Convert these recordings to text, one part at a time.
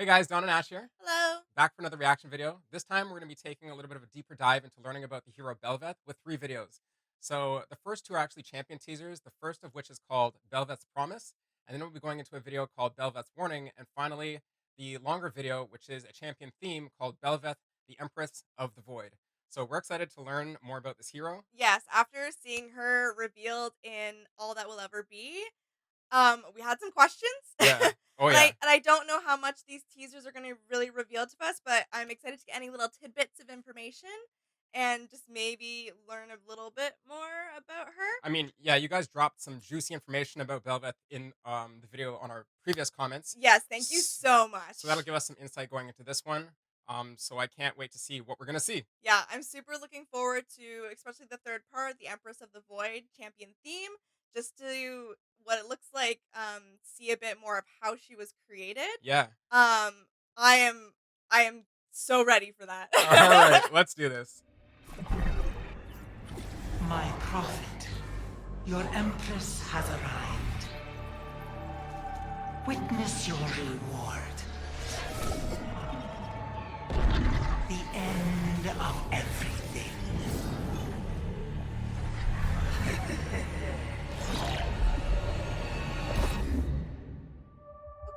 Hey guys, Don and Ash here, Hello. back for another reaction video. This time we're going to be taking a little bit of a deeper dive into learning about the hero Belveth with 3 videos. So the first two are actually champion teasers, the first of which is called Belveth's Promise, and then we'll be going into a video called Belveth's Warning, and finally the longer video, which is a champion theme called Belveth, the Empress of the Void. So we're excited to learn more about this hero. Yes, after seeing her revealed in All That Will Ever Be, we had some questions. Yeah. Oh and yeah. I don't know how much these teasers are gonna really reveal to us, but I'm excited to get any little tidbits of information and just maybe learn a little bit more about her. I mean, yeah, you guys dropped some juicy information about Belveth in the video on our previous comments. Yes, thank you S- so So that'll much. give us some insight going into this one. So I can't wait to see what we're gonna see. Yeah, I'm super looking forward to especially the third part, the Empress of the Void champion theme, just to what it looks like, see a bit more of how she was created. Yeah. Um, I am I am so ready for that. All right, let's do this. My prophet, your empress has arrived. Witness your reward. The end of everything.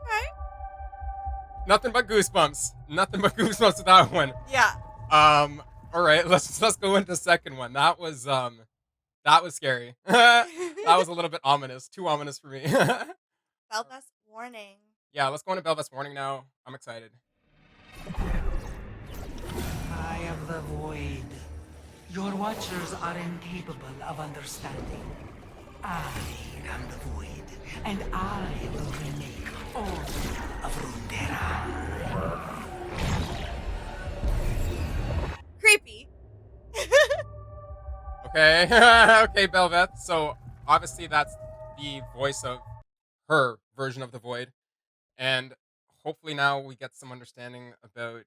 Okay. Nothing but goosebumps. Nothing but goosebumps with that one. Yeah. All right, let's go into the second one. That was scary. That was a little bit ominous. Too ominous for me. Bel'veth's warning. Yeah, let's go into Belveth's Warning now. I'm excited. I am the void. Your watchers are incapable of understanding. I am the void, and I will remake all of Runeterra. Creepy. Okay. Okay, Belveth. So obviously that's the voice of her version of the Void. And hopefully now we get some understanding about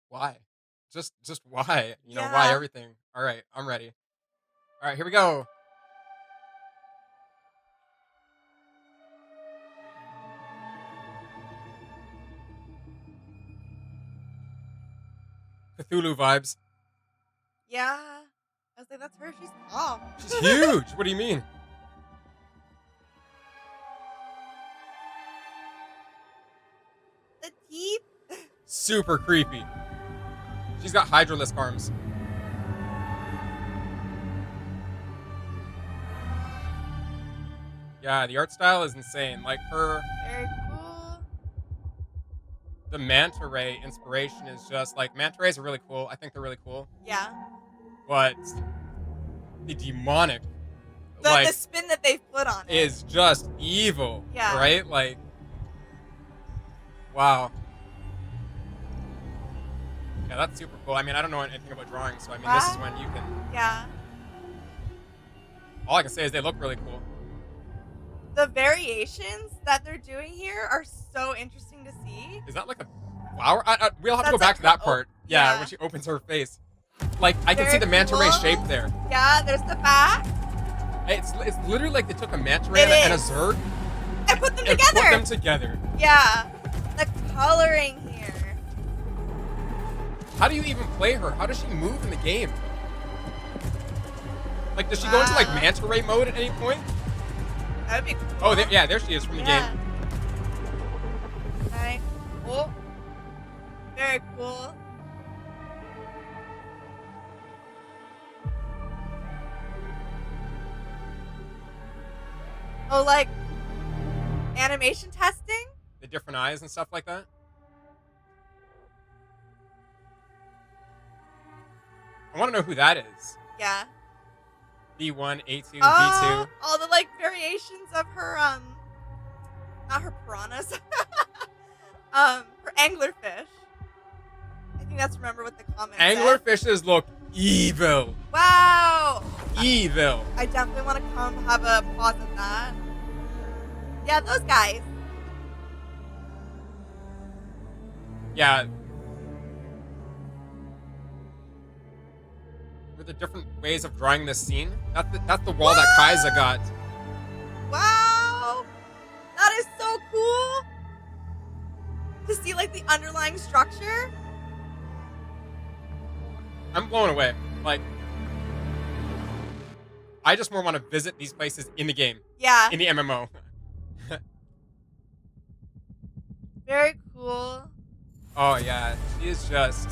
why. Just why. Why Yeah. everything. Alright, I'm ready. Alright, here we go. Cthulhu vibes. Yeah. I was like, that's her. She's tall. She's huge. What do you mean? The teeth. Super creepy. She's got Hydralisk arms. Yeah, the art style is insane. Like Very cool. the manta ray inspiration is just like manta rays are really cool. I think they're really cool. Yeah. But the demonic The spin that they've put on it is just evil. Yeah. Right? Like wow. Yeah, that's super cool. I mean, I don't know anything about drawing, so I mean this is when you can Yeah. all I can say is they look really cool. The variations that they're doing here are so interesting to see. Is that like a flower? We'll have to That's go back like to that her- part. oh, Yeah, yeah. when she opens her face. Like, I can see Very the manta ray cool. shape there. Yeah, there's the back. It's literally like they took a manta ray It and a is. Zerg I put them and together. put them together. Yeah. The coloring here. How do you even play her? How does she move in the game? Like, does she go into like Wow. manta ray mode at any point? That would be cool. Oh, there she is from the Yeah. game. Alright. Oh. Very cool. Oh, like animation testing? The different eyes and stuff like that. I want to know who that is. Yeah. B1, A2, Oh, B2. all the like variations of her not her piranhas. Her anglerfish. I think that's remember what the comment said. Anglerfishes look evil. Wow. Evil. I definitely want to come have a pause at that. Yeah, those guys. Yeah. With the different ways of drawing this scene. That's the wall that Kaiza got. Wow. That is so cool. to see like the underlying structure. I'm blown away. Like, I just more want to visit these places in the game, Yeah, in the MMO. very cool. Oh yeah, she is just.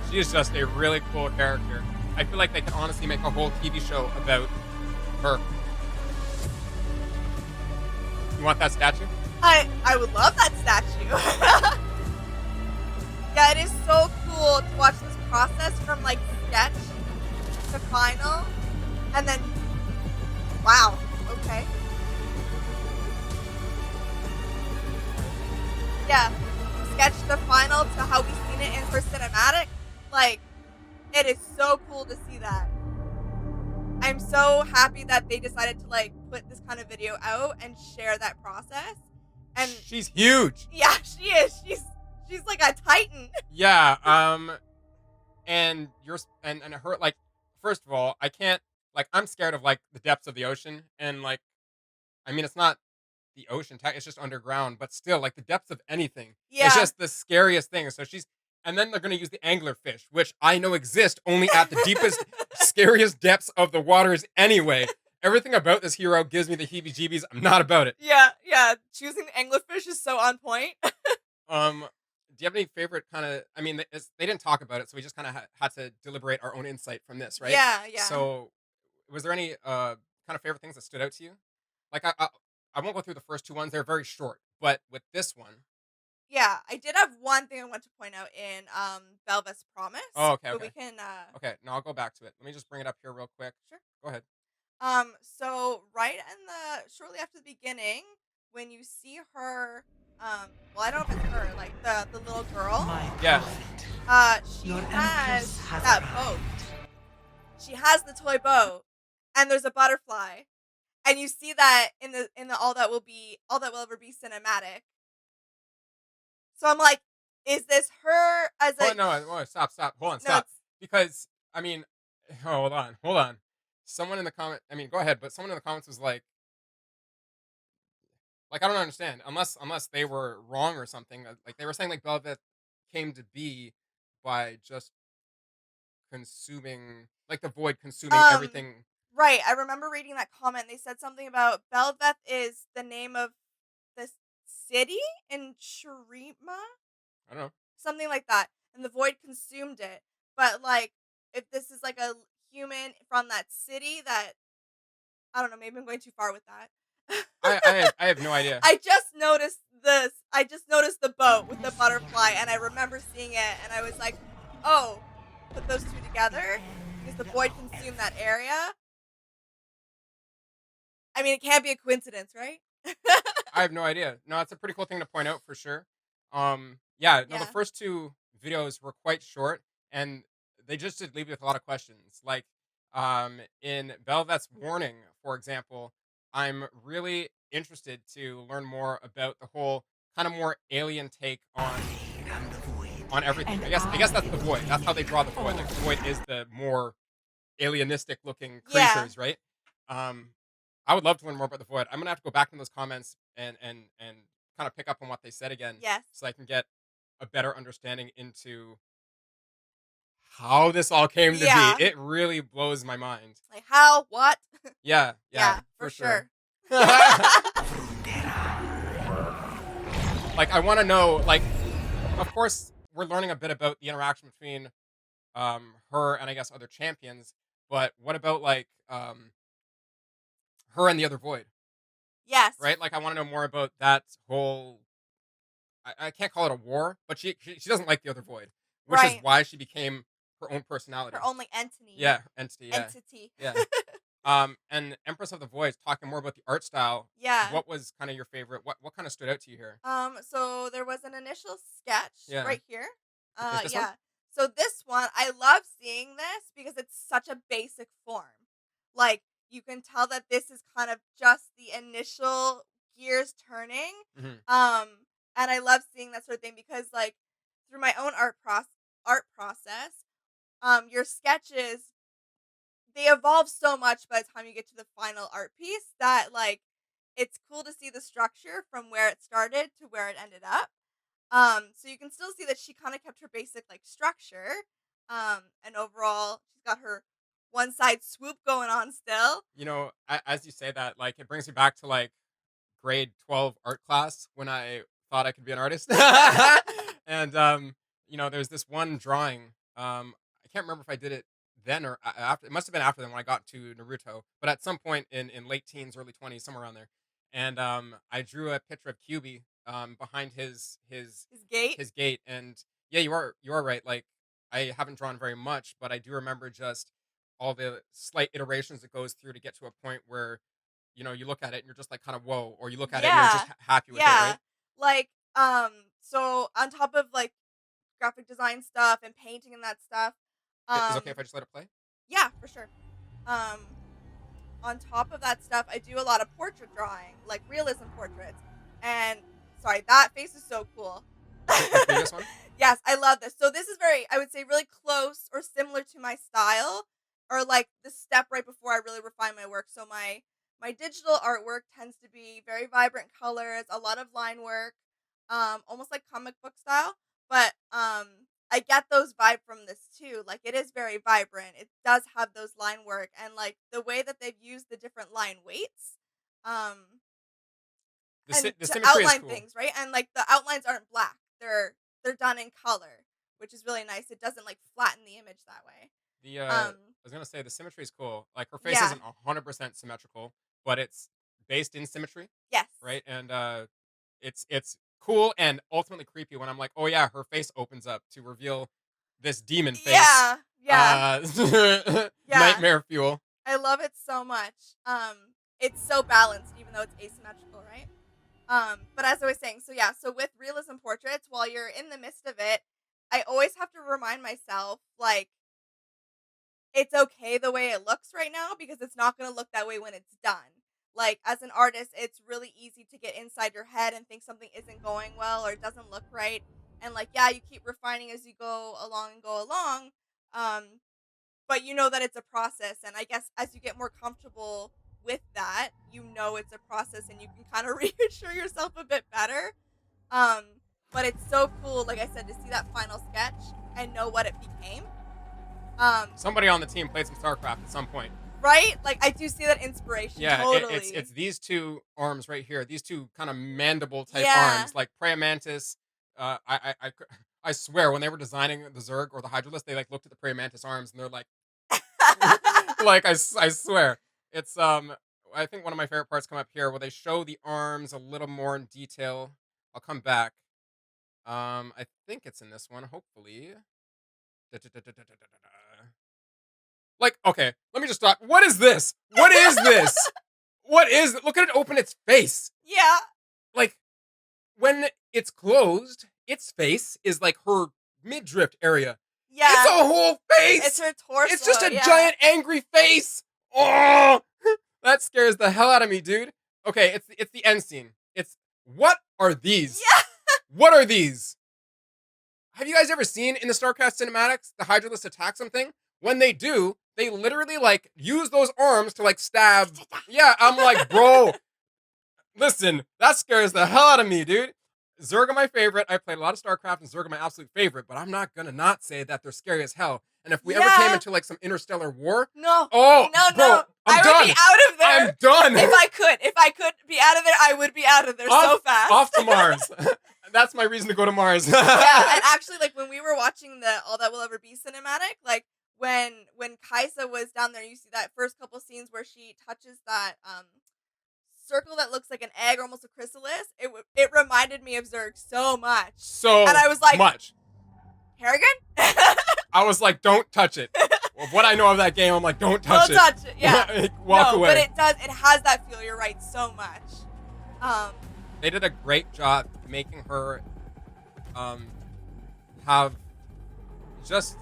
She is just a really cool character. I feel like they could honestly make a whole TV show about her. You want that statue? I would love that statue. Yeah, it is so cool to watch this process from like sketch to final, and then wow, okay, yeah, sketch to final to how we've seen it in her cinematic. Like, it is so cool to see that. I'm so happy that they decided to like put this kind of video out and share that process. And She's huge. yeah, she is. She's like a titan. Yeah. And and her, like, first of all, I can't, like, I'm scared of like the depths of the ocean, and like, I mean, it's not the ocean, it's just underground, but still, like, the depths of anything, it's Yeah. just the scariest thing. So and then they're gonna use the anglerfish, which I know exist only at the deepest, scariest depths of the waters. Anyway, everything about this hero gives me the heebie-jeebies. I'm not about it. Yeah. Choosing the anglerfish is so on point. Do you have any favorite kind of? I mean, they didn't talk about it, so we just kind of had to deliberate our own insight from this, right? Yeah. So, was there any kind of favorite things that stood out to you? Like, I won't go through the first two ones; they're very short. But with this one, Yeah, I did have one thing I want to point out in Belveth's Promise. oh, okay, But we okay, can okay. No, I'll go back to it. Let me just bring it up here real quick. sure. Go ahead. So right in the shortly after the beginning, when you see her well, I don't know if it's her, like the little girl. My Yeah. prophet, She your has empress has that arrived. boat. She has the toy boat, and there's a butterfly. And you see that in the all that will ever be cinematic. So I'm like, is this her as Oh a no! Stop! Hold on! no, Stop! Because I mean, hold on. Someone in the comment. I mean, go ahead. But someone in the comments was like, I don't understand. Unless they were wrong or something. Like, they were saying like Belveth came to be by just consuming, like, the void consuming um everything. right. I remember reading that comment. They said something about Belveth is the name of this city in Sharima, I don't know. something like that, and the void consumed it. But like, if this is like a human from that city, that I don't know. Maybe I'm going too far with that. I have no idea. I just noticed this. I just noticed the boat with the butterfly, and I remember seeing it, and I was like, "Oh, put those two together because the void consumed that area." I mean, it can't be a coincidence, right? I have no idea. No, it's a pretty cool thing to point out for sure. Yeah, no, the Yeah. first two videos were quite short, and they just did leave you with a lot of questions. Like, in Belveth's warning, for example, I'm really interested to learn more about the whole kind of more alien take I am the void, on everything. and I guess that's I the void. That's how they draw the void. Like, the void is the more alienistic looking Yeah. creatures, right? Um, I would love to learn more about the void. I'm gonna have to go back in those comments and kind of pick up on what they said again, Yes. so I can get a better understanding into how this all came to Yeah. be. It really blows my mind. Like how? What? Yeah, Yeah, for for sure. sure. Like, I want to know. Like, of course, we're learning a bit about the interaction between her and, I guess, other champions. But what about like her and the other void? Yes. Right? Like, I want to know more about that whole. I can't call it a war, but she doesn't like the other void, which is Right. why she became her own personality. Her only entity. Yeah, entity. Yeah, Entity. yeah. And Empress of the Void, talking more about the art style. Yeah. What was kind of your favorite? What kind of stood out to you here? So there was an initial sketch Yeah. right here. Is this one? Yeah. So this one, I love seeing this because it's such a basic form. Like, you can tell that this is kind of just the initial gears turning. Mhm. And I love seeing that sort of thing because, like, through my own art process, your sketches, they evolve so much by the time you get to the final art piece that like it's cool to see the structure from where it started to where it ended up. So you can still see that she kind of kept her basic like structure. And overall, she's got her one side swoop going on still. You know, as you say that, like it brings me back to like grade 12 art class when I thought I could be an artist. And you know, there's this one drawing. I can't remember if I did it then or after. It must have been after then when I got to Naruto, but at some point in late teens, early 20s, somewhere around there. And I drew a picture of Kyubi behind His gate. his gate. And yeah, you are right. Like I haven't drawn very much, but I do remember just all the slight iterations it goes through to get to a point where you know, you look at it and you're just like kind of whoa, or you look at it and you're Yeah. just happy with it, Yeah. right? Like, so on top of like graphic design stuff and painting and that stuff, Is it um, okay if I just let it play? yeah, for sure. Um, on top of that stuff, I do a lot of portrait drawing, like realism portraits. And sorry, that face is so cool. The previous one? Yes, I love this. So this is very, I would say, really close or similar to my style, or like the step right before I really refine my work. So my digital artwork tends to be very vibrant colors, a lot of line work, almost like comic book style. But I get those vibe from this too. Like it is very vibrant. It does have those line work and like the way that they've used the different line weights. Um, and The to symmetry is outline cool. things, right? And like the outlines aren't black; they're done in color, which is really nice. It doesn't like flatten the image that way. I was gonna say the symmetry is cool. Like her face Yeah, isn't 100% symmetrical, but it's based in symmetry, yes, right? And it's cool and ultimately creepy when I'm like, oh yeah, her face opens up to reveal this demon face. yeah, yeah, yeah. Nightmare fuel. I love it so much. It's so balanced, even though it's asymmetrical, right? But as I was saying, so yeah, so with realism portraits, while you're in the midst of it, I always have to remind myself, like, it's okay the way it looks right now because it's not going to look that way when it's done. Like, as an artist, it's really easy to get inside your head and think something isn't going well or it doesn't look right. And, like, yeah, you keep refining as you go along and go along. Um, but you know that it's a process. And I guess as you get more comfortable with that, you know it's a process and you can kind of reassure yourself a bit better. Um, but it's so cool, like I said, to see that final sketch and know what it became. Somebody on the team played some StarCraft at some point. Right? Like I do see that inspiration. Yeah, Totally. it's these two arms right here. These two kind of mandible type Yeah. arms, like Praying Mantis. I swear when they were designing the Zerg or the Hydralisk, they like looked at the Praying Mantis arms and they're like, like I swear it's I think one of my favorite parts come up here where they show the arms a little more in detail. I'll come back. I think it's in this one. Hopefully. Like, okay, let me just stop. What is this? What is this? What is it? Look at it open its face. Yeah. Like, when it's closed, its face is like her midriff area. Yeah. It's a whole face. It's her torso. It's just a yeah. giant angry face. Oh, that scares the hell out of me, dude. Okay, it's the end scene. It's what are these? Yeah. What are these? Have you guys ever seen in the StarCraft cinematics the Hydralisk attack something? When they do, they literally like use those arms to like stab. Yeah, I'm like, bro, listen, that scares the hell out of me, dude. Zerg are my favorite. I played a lot of StarCraft, and Zerg are my absolute favorite. But I'm not gonna not say that they're scary as hell. And if we ever came into like some interstellar war, no, oh, no, bro, no, I'm I done. would be out of there. I'm done. If I could be out of there, I would be out of there so fast. Off to Mars. That's my reason to go to Mars. Yeah, and actually, like when we were watching the All That Will Ever Be cinematic, like when Kaisa was down there, you see that first couple scenes where she touches that circle that looks like an egg, or almost a chrysalis. It reminded me of Zerg so much. And I was like, much. Harrigan? I was like, don't touch it. Well, what I know of that game, I'm like, don't touch it. Don't touch it. Yeah. Walk away. But it does. It has that feel. You're right. So much. They did a great job making her have just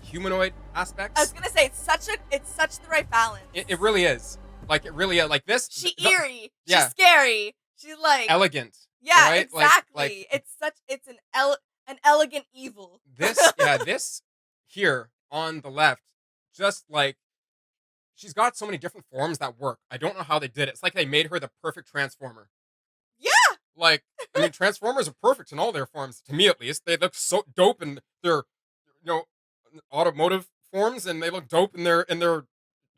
humanoid aspects. I was gonna say it's such the right balance. It really is. Like it really is. Like this. She eerie. Yeah. She's scary. She's like elegant. Yeah, right? exactly. Like, it's an elegant evil. This this here on the left, just like she's got so many different forms that work. I don't know how they did it. It's like they made her the perfect transformer. Yeah. Like, I mean, Transformers are perfect in all their forms, to me at least. They look so dope in their, automotive forms, and they look dope in their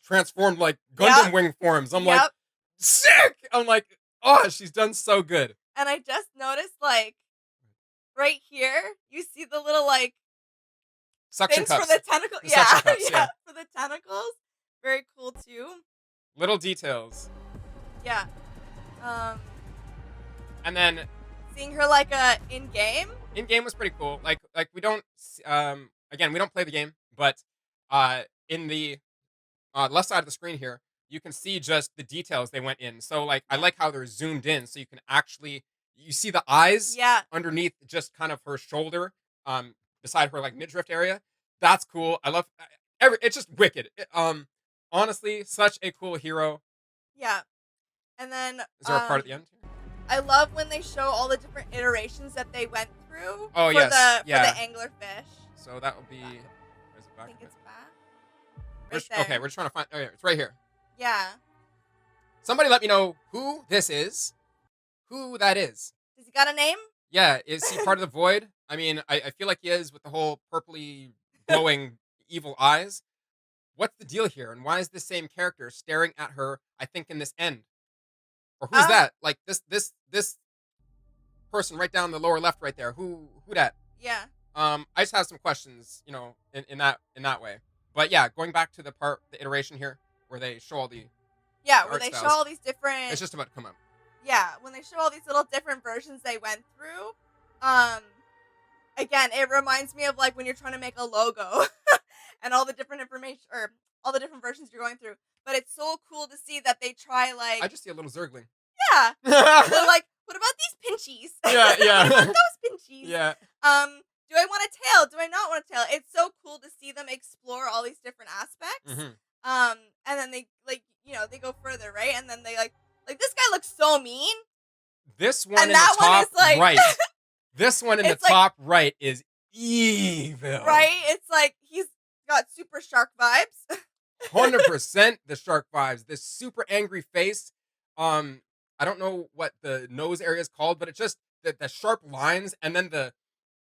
transformed like Gundam Yep. wing forms. I'm like, Yep. sick. I'm like, oh, she's done so good. And I just noticed, like, right here, you see the little, like, Suction things cups. for the tentacles. The Yeah, suction cups, yeah. for the tentacles. Very cool too. Little details. Yeah. And then Seeing her like in game. in game was pretty cool. Like we don't again, we don't play the game, but in the left side of the screen here, you can see just the details they went in. So like I like how they're zoomed in, so you can actually you see the eyes Yeah. underneath just kind of her shoulder, beside her like midriff area. That's cool. I love it's just wicked. Honestly, such a cool hero. Yeah. And then Is there a part at the end? I love when they show all the different iterations that they went through Oh, for yes. the Yeah. anglerfish. So that would be. Where's it I back? think it's back. We're Right there. Okay, we're just trying to find. Oh, yeah, it's right here. Yeah. Somebody let me know who this is. Who that is. Does he got a name? Yeah, is he part of the void? I mean, I feel like he is with the whole purpley glowing evil eyes. What's the deal here? And why is this same character staring at her, I think, in this end? Or who's that? Like this person right down the lower left right there. Who that? Yeah. I just have some questions, in that way. But yeah, going back to the iteration here where they show all the Yeah, art where they show styles. all these different. It's just about to come up. Yeah, when they show all these little different versions they went through. Again, it reminds me of like when you're trying to make a logo and all the different information or all the different versions you're going through. But it's so cool to see that they try like I just see a little Zergling. yeah. They're like, what about these pinchies? Yeah, yeah. What about those pinchies? Yeah. Do I want a tail? Do I not want a tail? It's so cool to see them explore all these different aspects. Mm-hmm. And then they they go further, right? And then they like this guy looks so mean. This one And in that the one top is like right. This one in the It's like- top right is evil. right? It's like he's got super shark vibes. 100% the shark vibes. This super angry face. I don't know what the nose area is called, but it's just the sharp lines, and then the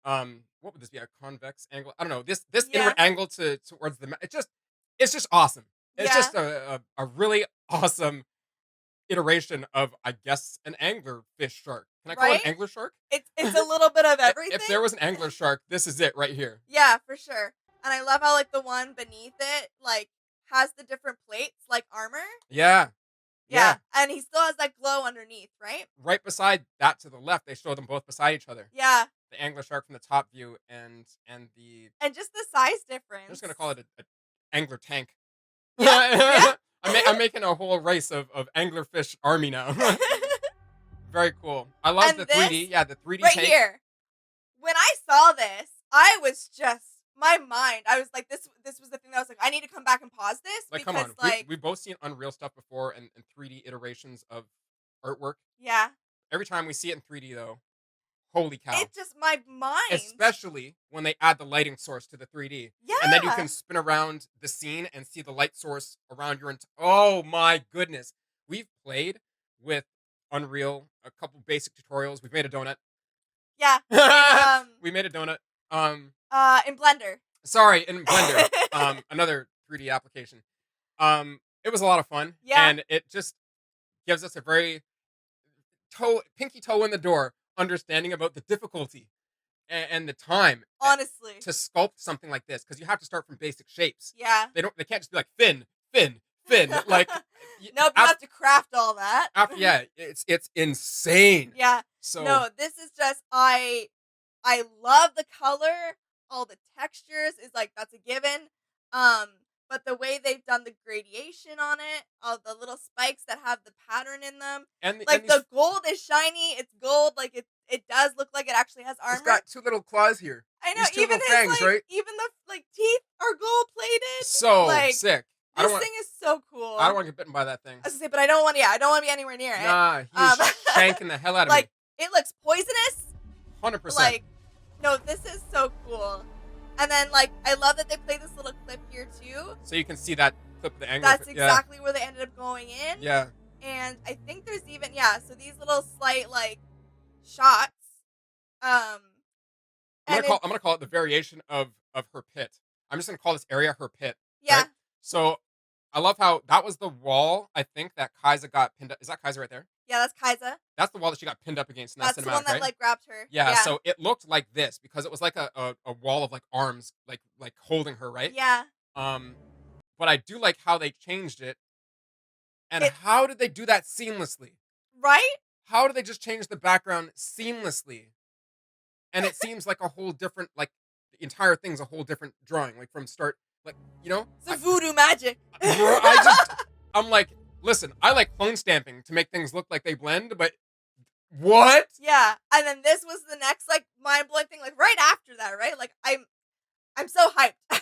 what would this be, a convex angle? I don't know. This Yeah. inward angle towards the it's just awesome. It's Yeah. just a really awesome iteration of, I guess, an anglerfish shark. Can I call it Right? an angler shark? It's a little bit of everything. If there was an angler shark, this is it right here. Yeah, for sure. And I love how like the one beneath it like has the different plates like armor. Yeah. Yeah. And he still has that glow underneath, right? Right beside that to the left, they show them both beside each other. Yeah. The angler shark from the top view and the And just the size difference. I'm just gonna call it a angler tank. Yeah. I'm making a whole race of anglerfish army now. Very cool. I love And the 3D. this, Yeah, the 3D right tank. here. When I saw this, I was just my mind. I was like, this was the thing that I was like, I need to come back and pause this Like, because come on. We've both seen Unreal stuff before and 3D iterations of artwork. yeah, Every time we see it in 3D though, holy cow. it's just my mind. Especially when they add the lighting source to the 3D. Yeah. And then you can spin around the scene and see the light source around your oh my goodness. We've played with Unreal, a couple basic tutorials. We've made a donut. Yeah. We made a donut. In Blender. Sorry, in Blender. Another 3D application. It was a lot of fun. Yeah. And it just gives us a very pinky toe in the door understanding about the difficulty and the time Honestly. to sculpt something like this, because you have to start from basic shapes. Yeah. They can't just be like fin. Like Nope, you have to craft all that. yeah, it's insane. Yeah. So No, this is just I love the color, all the textures is like that's a given. But the way they've done the gradation on it, all the little spikes that have the pattern in them, and like the gold is shiny, it's gold, like it does look like it actually has armor. It's got two little claws here. I know, these two even little his fangs, like, right? even the like teeth are gold plated. So like, sick. This thing is so cool. I don't want to get bitten by that thing. I was gonna say, but I don't want to be anywhere near it. Nah, he's shanking the hell out of Like me. it looks poisonous. 100%. Like, no, this is so cool. And then, like, I love that they play this little clip here too. So you can see that clip of the angle. That's exactly where they ended up going in. Yeah. And I think there's even, so these little slight, like, shots. I'm gonna call it the variation of her pit. I'm just gonna call this area her pit. Yeah. Right? So I love how that was the wall, I think, that Kaiser got pinned up. Is that Kaiser right there? Yeah, that's Kaiser. That's the wall that she got pinned up against in that That's cinematic, the one that, right? like, grabbed her. Yeah, so it looked like this because it was like a wall of like arms like holding her, right? Yeah. But I do like how they changed it. And how did they do that seamlessly? Right? How did they just change the background seamlessly? And it seems like a whole different, like, the entire thing's a whole different drawing, like from start, like, you know? It's voodoo magic. Bro, I'm like, listen, I like clone stamping to make things look like they blend, but what? Yeah, and then this was the next, like, mind-blowing thing, like, right after that, right? Like, I'm so hyped.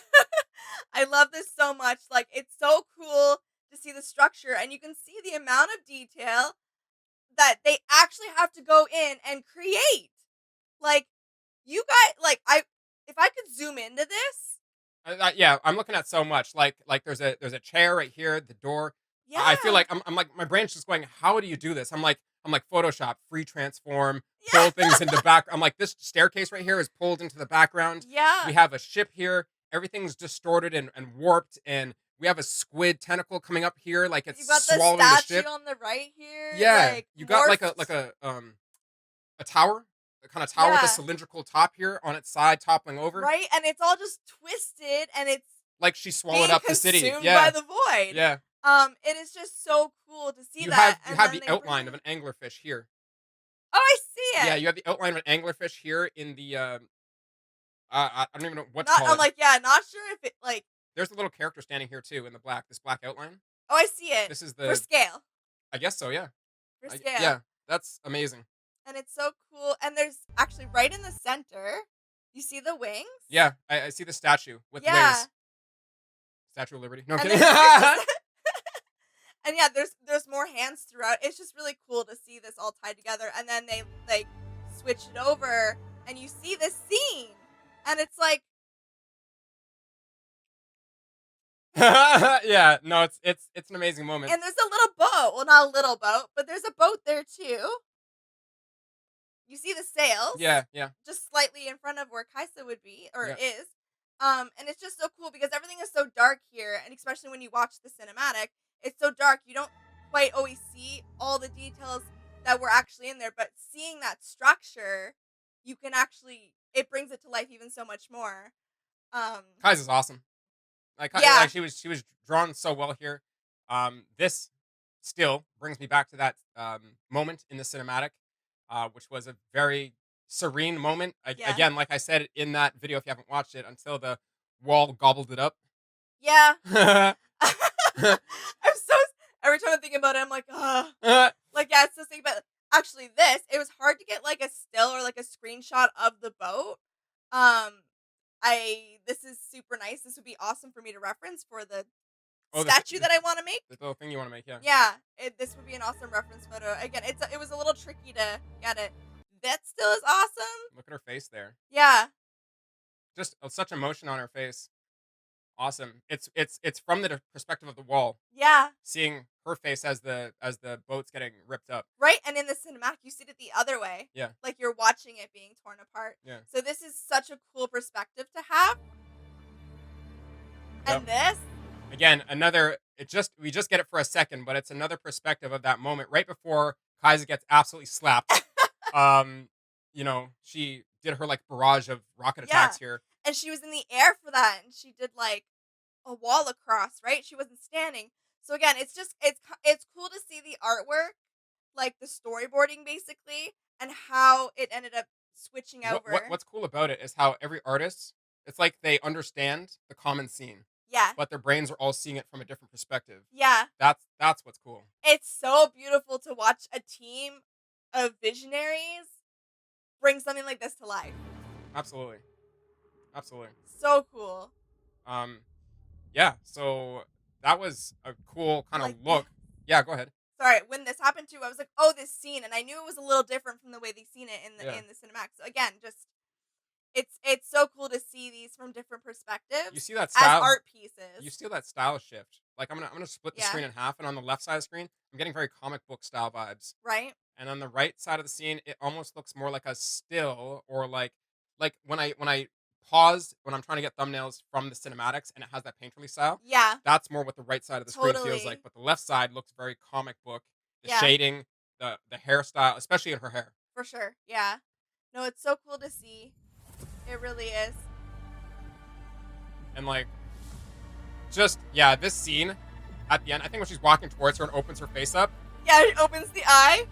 I love this so much. Like, it's so cool to see the structure, and you can see the amount of detail that they actually have to go in and create. Like, you guys, like, if I could zoom into this. Yeah, I'm looking at so much. Like there's a chair right here, the door. Yeah. I feel like I'm like my brain's just going, how do you do this? I'm like Photoshop, free transform, pull things into back. I'm like, this staircase right here is pulled into the background. Yeah. We have a ship here. Everything's distorted and warped, and we have a squid tentacle coming up here, like it's swallowing the ship. You got the statue on the right here. Yeah, like, you got like a tower, a kind of tower with a cylindrical top here on its side, toppling over. Right, and it's all just twisted, and it's like she swallowed up the city. Yeah, by the void. Yeah. It is just so cool to see you that. You have the outline of an anglerfish here. Oh, I see it. Yeah, you have the outline of an anglerfish here in the I don't even know what to call it. I'm like, yeah, not sure if it, like. There's a little character standing here too in the black, this black outline. Oh, I see it. This is the for scale. I guess so, yeah. For scale. Yeah, that's amazing. And it's so cool. And there's actually right in the center, you see the wings? Yeah, I see the statue with wings. Statue of Liberty. No, I'm kidding. And yeah, there's more hands throughout. It's just really cool to see this all tied together. And then they like switch it over, and you see this scene, and it's like. Yeah, no, it's an amazing moment. And there's a little boat. Well, not a little boat, but there's a boat there too. You see the sails. Yeah. Just slightly in front of where Kaisa would be, or is. And it's just so cool because everything is so dark here, and especially when you watch the cinematic, it's so dark, you don't quite always see all the details that were actually in there, but seeing that structure, you can actually, it brings it to life even so much more. Kai's is awesome. Like she was drawn so well here. This still brings me back to that moment in the cinematic, which was a very serene moment. Again, like I said in that video, if you haven't watched it, until the wall gobbled it up. Yeah. I'm so, every time I think about it, I'm like, like, yeah, it's this thing, but actually it was hard to get like a still or like a screenshot of the boat. This is super nice. This would be awesome for me to reference for the statue that I want to make. The little thing you want to make, yeah. Yeah, this would be an awesome reference photo. Again, it was a little tricky to get it. That still is awesome. Look at her face there. Yeah. Just such emotion on her face. Awesome. It's from the perspective of the wall. Yeah. Seeing her face as the boat's getting ripped up. Right, and in the cinematic, you see it the other way. Yeah. Like you're watching it being torn apart. Yeah. So this is such a cool perspective to have. And this. Again, we just get it for a second, but it's another perspective of that moment right before Kaisa gets absolutely slapped. She did her like barrage of rocket attacks here. And she was in the air for that, and she did like a wall across, right? She wasn't standing. So again, it's cool to see the artwork, like the storyboarding basically, and how it ended up switching over. What's cool about it is how every artist, it's like they understand the common scene. Yeah. But their brains are all seeing it from a different perspective. Yeah. That's what's cool. It's so beautiful to watch a team of visionaries bring something like this to life. Absolutely. So cool. Yeah, so that was a cool kind of look. Yeah, go ahead. Sorry, when this happened too, I was like, oh, this scene, and I knew it was a little different from the way they seen it in the cinematic. So again, just It's so cool to see these from different perspectives You see that as style? art You pieces. see that style shift? Like I'm gonna split the Yeah. screen in half, and on the left side of the screen, I'm getting very comic book style vibes. Right? And on the right side of the scene, it almost looks more like a still, or like when I pause when I'm trying to get thumbnails from the cinematics, and it has that painterly style. Yeah. That's more what the right side of the screen feels like, Totally. but the left side looks very comic book. The Yeah. shading, the hairstyle, especially in her hair. For sure. Yeah. No, it's so cool to see. It really is. And like just yeah, this scene at the end, I think when she's walking towards her and opens her face up. Yeah, it opens the eye.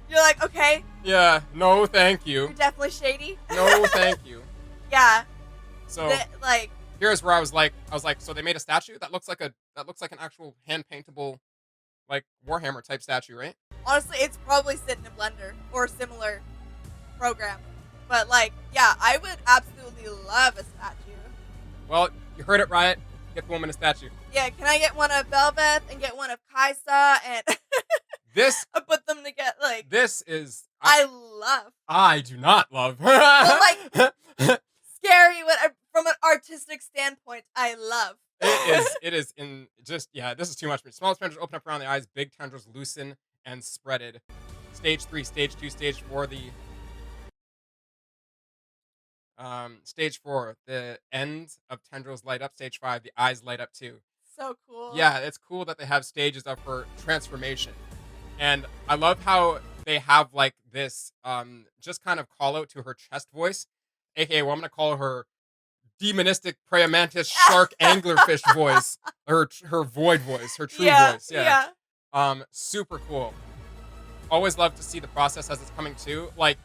You're like, okay, Yeah, no thank you're you. definitely shady. No thank you. Yeah. So Like, here's where I was like, so they made a statue that looks like an actual hand paintable like Warhammer type statue, right? honestly, it's probably sitting in Blender or similar program. But like, yeah, I would absolutely love a statue. Well, you heard it, Riot. Get the woman a statue. Yeah, can I get one of Belveth and get one of Kaisa and This put them together? Like, this is I love. I do not love. Well, scary, whatever. From an artistic standpoint, I love. It is in just yeah. This is too much. Small tendrils open up around the eyes. Big tendrils loosen and spreaded. Stage 3, Stage 2, Stage 4. Stage 4. The ends of tendrils light up. Stage 5. The eyes light up too. So cool. Yeah, it's cool that they have stages of her transformation, and I love how they have like this just kind of call out to her chest voice, aka what I'm gonna call her demonistic praying mantis shark anglerfish voice, her void voice, her true voice. Yeah. Super cool. Always love to see the process as it's coming to. Like,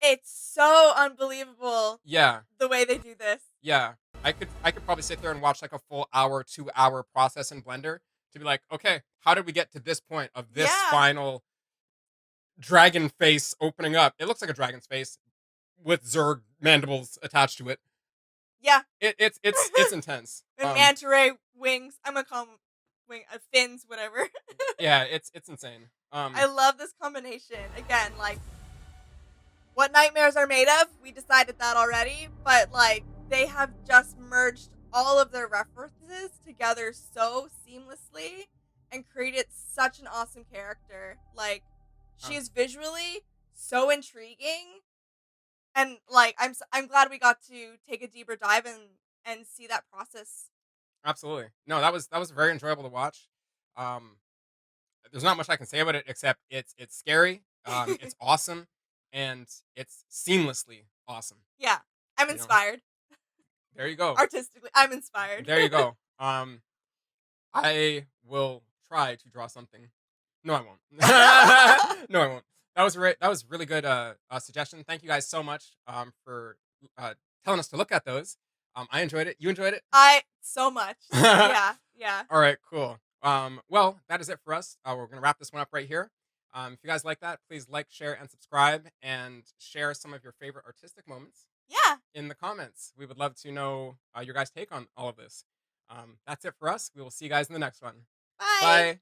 It's so unbelievable yeah, the way they do this. yeah. I could probably sit there and watch like a full hour, 2 hour process in Blender to be like, okay, how did we get to this point of this Yeah. final dragon face opening up? It looks like a dragon's face with Zerg mandibles attached to it. Yeah. It's intense. And manta ray wings. I'm gonna call them fins, whatever. Yeah, it's insane. I love this combination. Again, like what nightmares are made of, we decided that already, but like they have just merged all of their references together so seamlessly and created such an awesome character. Like she is visually so intriguing, and like I'm glad we got to take a deeper dive and see that process. Absolutely. No, that was very enjoyable to watch. Um, there's not much I can say about it except it's scary, it's awesome, and it's seamlessly awesome. Yeah, I'm You know? inspired. There you go. Artistically, I'm inspired. There you go. I will try to draw something. No, I won't. No, I won't. That was really good suggestion. Thank you guys so much for telling us to look at those. I enjoyed it. You enjoyed it? I so much. Yeah, yeah. All right, cool. Well, that is it for us. We're gonna wrap this one up right here. If you guys like that, please like, share, and subscribe, and share some of your favorite artistic moments Yeah. in the comments. We would love to know your guys' take on all of this. That's it for us. We will see you guys in the next one. Bye. Bye.